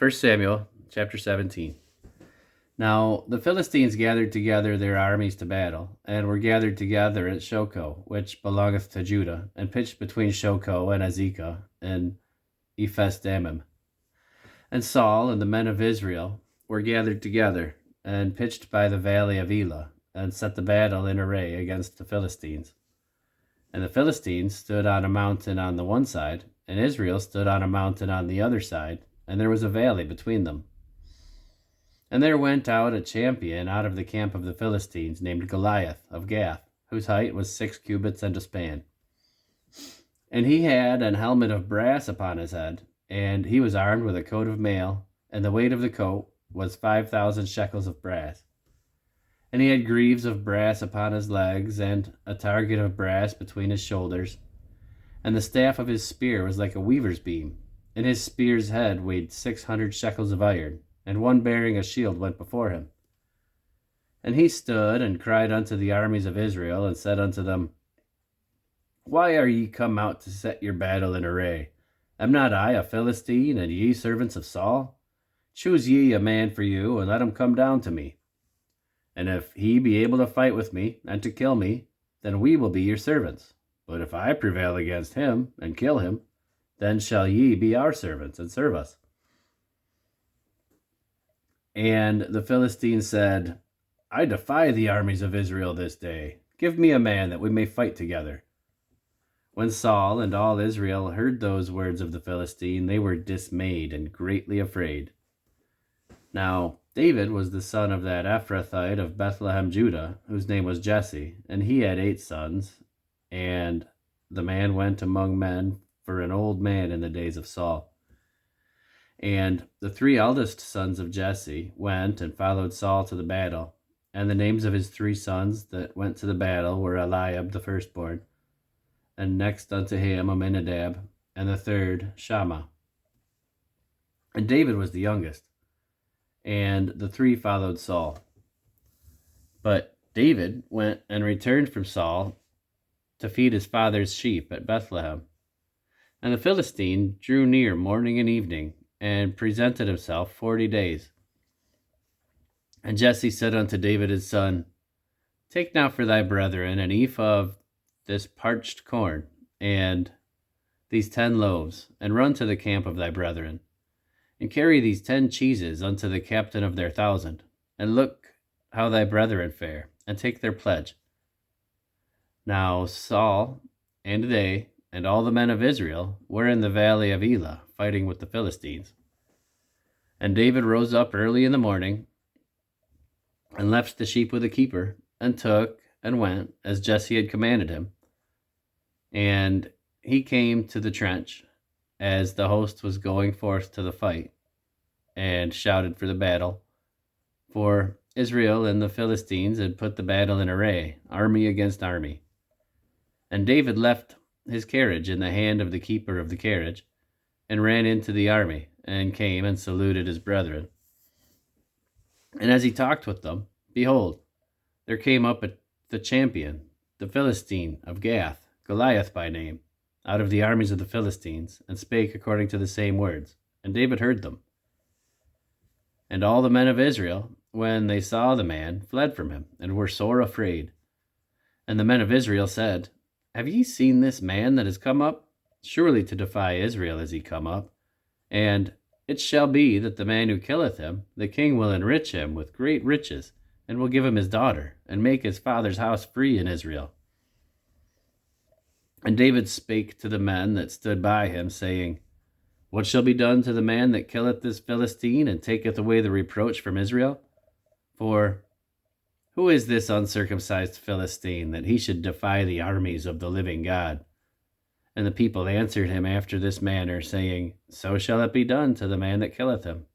1 Samuel chapter 17. Now the Philistines gathered together their armies to battle, and were gathered together at Shochoh, which belongeth to Judah, and pitched between Shochoh and Azekah, and Ephes-dammim. And Saul and the men of Israel were gathered together, and pitched by the valley of Elah, and set the battle in array against the Philistines. And the Philistines stood on a mountain on the one side, and Israel stood on a mountain on the other side, and there was a valley between them. And there went out a champion out of the camp of the Philistines, named Goliath of Gath, whose height was 6 cubits and a span. And he had an helmet of brass upon his head, and he was armed with a coat of mail, and the weight of the coat was 5,000 shekels of brass. And he had greaves of brass upon his legs, and a target of brass between his shoulders. And the staff of his spear was like a weaver's beam, and his spear's head weighed 600 shekels of iron, and one bearing a shield went before him. And he stood and cried unto the armies of Israel, and said unto them, Why are ye come out to set your battle in array? Am not I a Philistine, and ye servants of Saul? Choose ye a man for you, and let him come down to me. And if he be able to fight with me, and to kill me, then we will be your servants. But if I prevail against him, and kill him, then shall ye be our servants, and serve us. And the Philistines said, I defy the armies of Israel this day. Give me a man that we may fight together. When Saul and all Israel heard those words of the Philistine, they were dismayed and greatly afraid. Now David was the son of that Ephrathite of Bethlehem, Judah, whose name was Jesse, and he had 8 sons. And the man went among men for an old man in the days of Saul. And the 3 eldest sons of Jesse went and followed Saul to the battle. And the names of his 3 sons that went to the battle were Eliab the firstborn, and next unto him Aminadab, and the third Shammah. And David was the youngest, and the 3 followed Saul. But David went and returned from Saul to feed his father's sheep at Bethlehem. And the Philistine drew near morning and evening, and presented himself 40 days. And Jesse said unto David his son, Take now for thy brethren an ephah of this parched corn, and these 10 loaves, and run to the camp of thy brethren, and carry these 10 cheeses unto the captain of their 1,000, and look how thy brethren fare, and take their pledge. Now Saul and they and all the men of Israel were in the valley of Elah, fighting with the Philistines. And David rose up early in the morning, and left the sheep with a keeper, and took and went, as Jesse had commanded him. And he came to the trench, as the host was going forth to the fight, and shouted for the battle. For Israel and the Philistines had put the battle in array, army against army. And David left his carriage in the hand of the keeper of the carriage, and ran into the army, and came and saluted his brethren. And as he talked with them, behold, there came up the champion, the Philistine of Gath, Goliath by name, out of the armies of the Philistines, and spake according to the same words. And David heard them. And all the men of Israel, when they saw the man, fled from him, and were sore afraid. And the men of Israel said, Have ye seen this man that is come up? Surely to defy Israel is he come up. And it shall be that the man who killeth him, the king will enrich him with great riches, and will give him his daughter, and make his father's house free in Israel. And David spake to the men that stood by him, saying, What shall be done to the man that killeth this Philistine, and taketh away the reproach from Israel? For who is this uncircumcised Philistine, that he should defy the armies of the living God? And the people answered him after this manner, saying, So shall it be done to the man that killeth him.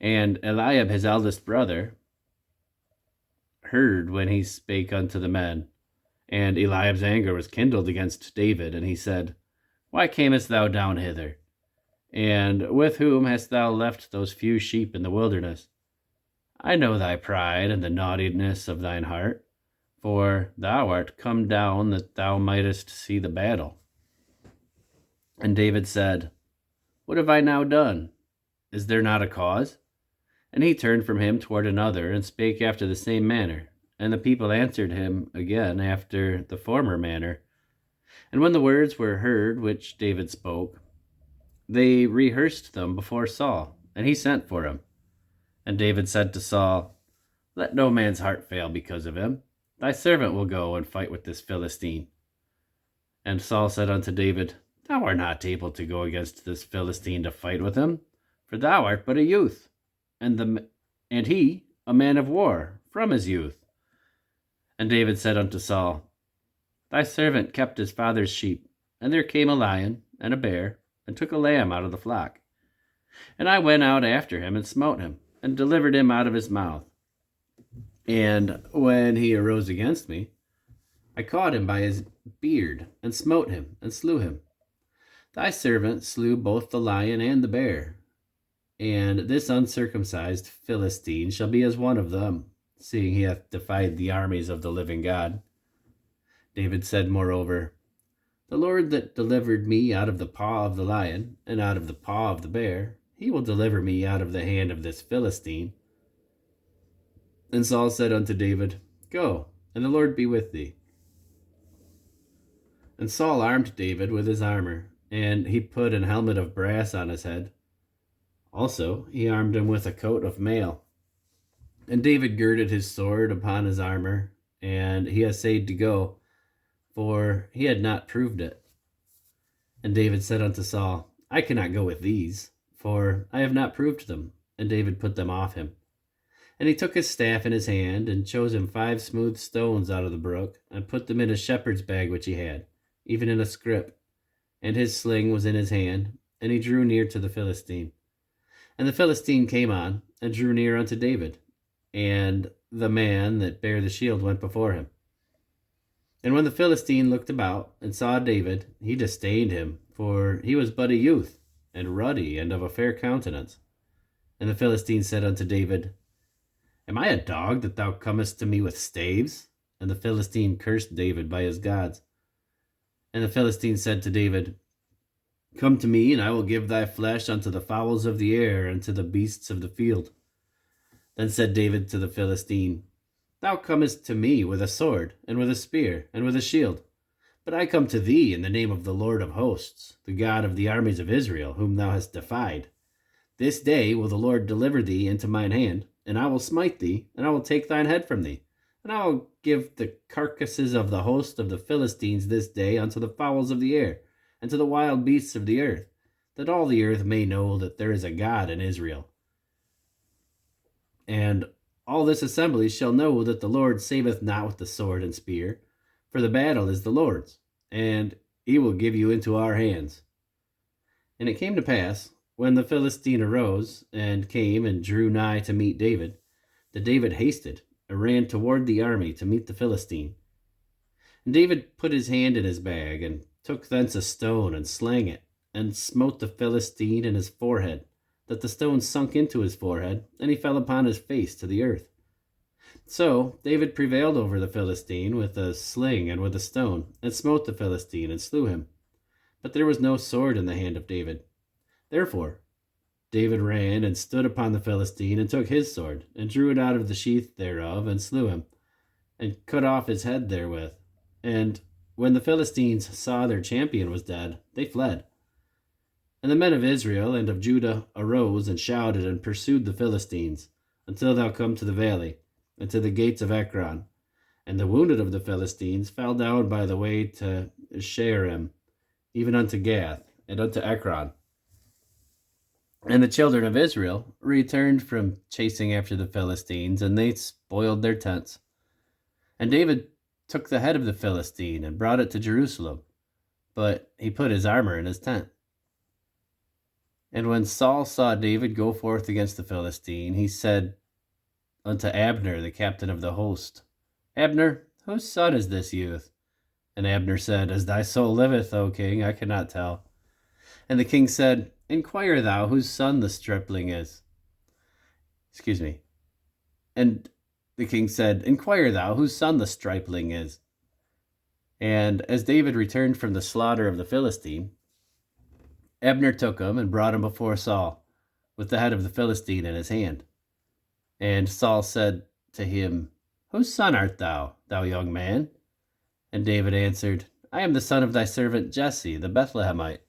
And Eliab his eldest brother heard when he spake unto the men. And Eliab's anger was kindled against David, and he said, Why camest thou down hither? And with whom hast thou left those few sheep in the wilderness? I know thy pride and the naughtiness of thine heart, for thou art come down that thou mightest see the battle. And David said, What have I now done? Is there not a cause? And he turned from him toward another, and spake after the same manner. And the people answered him again after the former manner. And when the words were heard which David spoke, they rehearsed them before Saul, and he sent for him. And David said to Saul, Let no man's heart fail because of him. Thy servant will go and fight with this Philistine. And Saul said unto David, Thou art not able to go against this Philistine to fight with him, for thou art but a youth, and he a man of war from his youth. And David said unto Saul, Thy servant kept his father's sheep, and there came a lion and a bear, and took a lamb out of the flock. And I went out after him, and smote him, and delivered him out of his mouth. And when he arose against me, I caught him by his beard, and smote him, and slew him. Thy servant slew both the lion and the bear, and this uncircumcised Philistine shall be as one of them, seeing he hath defied the armies of the living God. David said moreover, The Lord that delivered me out of the paw of the lion, and out of the paw of the bear, he will deliver me out of the hand of this Philistine. And Saul said unto David, Go, and the Lord be with thee. And Saul armed David with his armor, and he put an helmet of brass on his head. Also he armed him with a coat of mail. And David girded his sword upon his armor, and he essayed to go, for he had not proved it. And David said unto Saul, I cannot go with these, for I have not proved them. And David put them off him. And he took his staff in his hand, and chose him 5 smooth stones out of the brook, and put them in a shepherd's bag which he had, even in a scrip. And his sling was in his hand, and he drew near to the Philistine. And the Philistine came on, and drew near unto David, and the man that bare the shield went before him. And when the Philistine looked about, and saw David, he disdained him, for he was but a youth, and ruddy, and of a fair countenance. And the Philistine said unto David, Am I a dog that thou comest to me with staves? And the Philistine cursed David by his gods. And the Philistine said to David, Come to me, and I will give thy flesh unto the fowls of the air, and to the beasts of the field. Then said David to the Philistine, Thou comest to me with a sword, and with a spear, and with a shield. But I come to thee in the name of the Lord of hosts, the God of the armies of Israel, whom thou hast defied. This day will the Lord deliver thee into mine hand, and I will smite thee, and I will take thine head from thee. And I will give the carcasses of the host of the Philistines this day unto the fowls of the air, and to the wild beasts of the earth, that all the earth may know that there is a God in Israel. And all this assembly shall know that the Lord saveth not with the sword and spear, for the battle is the Lord's, and he will give you into our hands. And it came to pass, when the Philistine arose, and came and drew nigh to meet David, that David hasted, and ran toward the army to meet the Philistine. And David put his hand in his bag, and took thence a stone, and slang it, and smote the Philistine in his forehead, that the stone sunk into his forehead, and he fell upon his face to the earth. So David prevailed over the Philistine with a sling and with a stone, and smote the Philistine, and slew him. But there was no sword in the hand of David. Therefore David ran and stood upon the Philistine, and took his sword, and drew it out of the sheath thereof, and slew him, and cut off his head therewith. And when the Philistines saw their champion was dead, they fled. And the men of Israel and of Judah arose and shouted, and pursued the Philistines, until thou come to the valley, and to the gates of Ekron. And the wounded of the Philistines fell down by the way to Shaaraim, even unto Gath, and unto Ekron. And the children of Israel returned from chasing after the Philistines, and they spoiled their tents. And David took the head of the Philistine, and brought it to Jerusalem, but he put his armor in his tent. And when Saul saw David go forth against the Philistine, he said unto Abner, the captain of the host, Abner, whose son is this youth? And Abner said, As thy soul liveth, O king, I cannot tell. And the king said, Inquire thou whose son the stripling is. And the king said, Inquire thou whose son the stripling is. And as David returned from the slaughter of the Philistine, Abner took him and brought him before Saul. with the head of the Philistine in his hand. And Saul said to him, Whose son art thou, thou young man? And David answered, I am the son of thy servant Jesse, the Bethlehemite.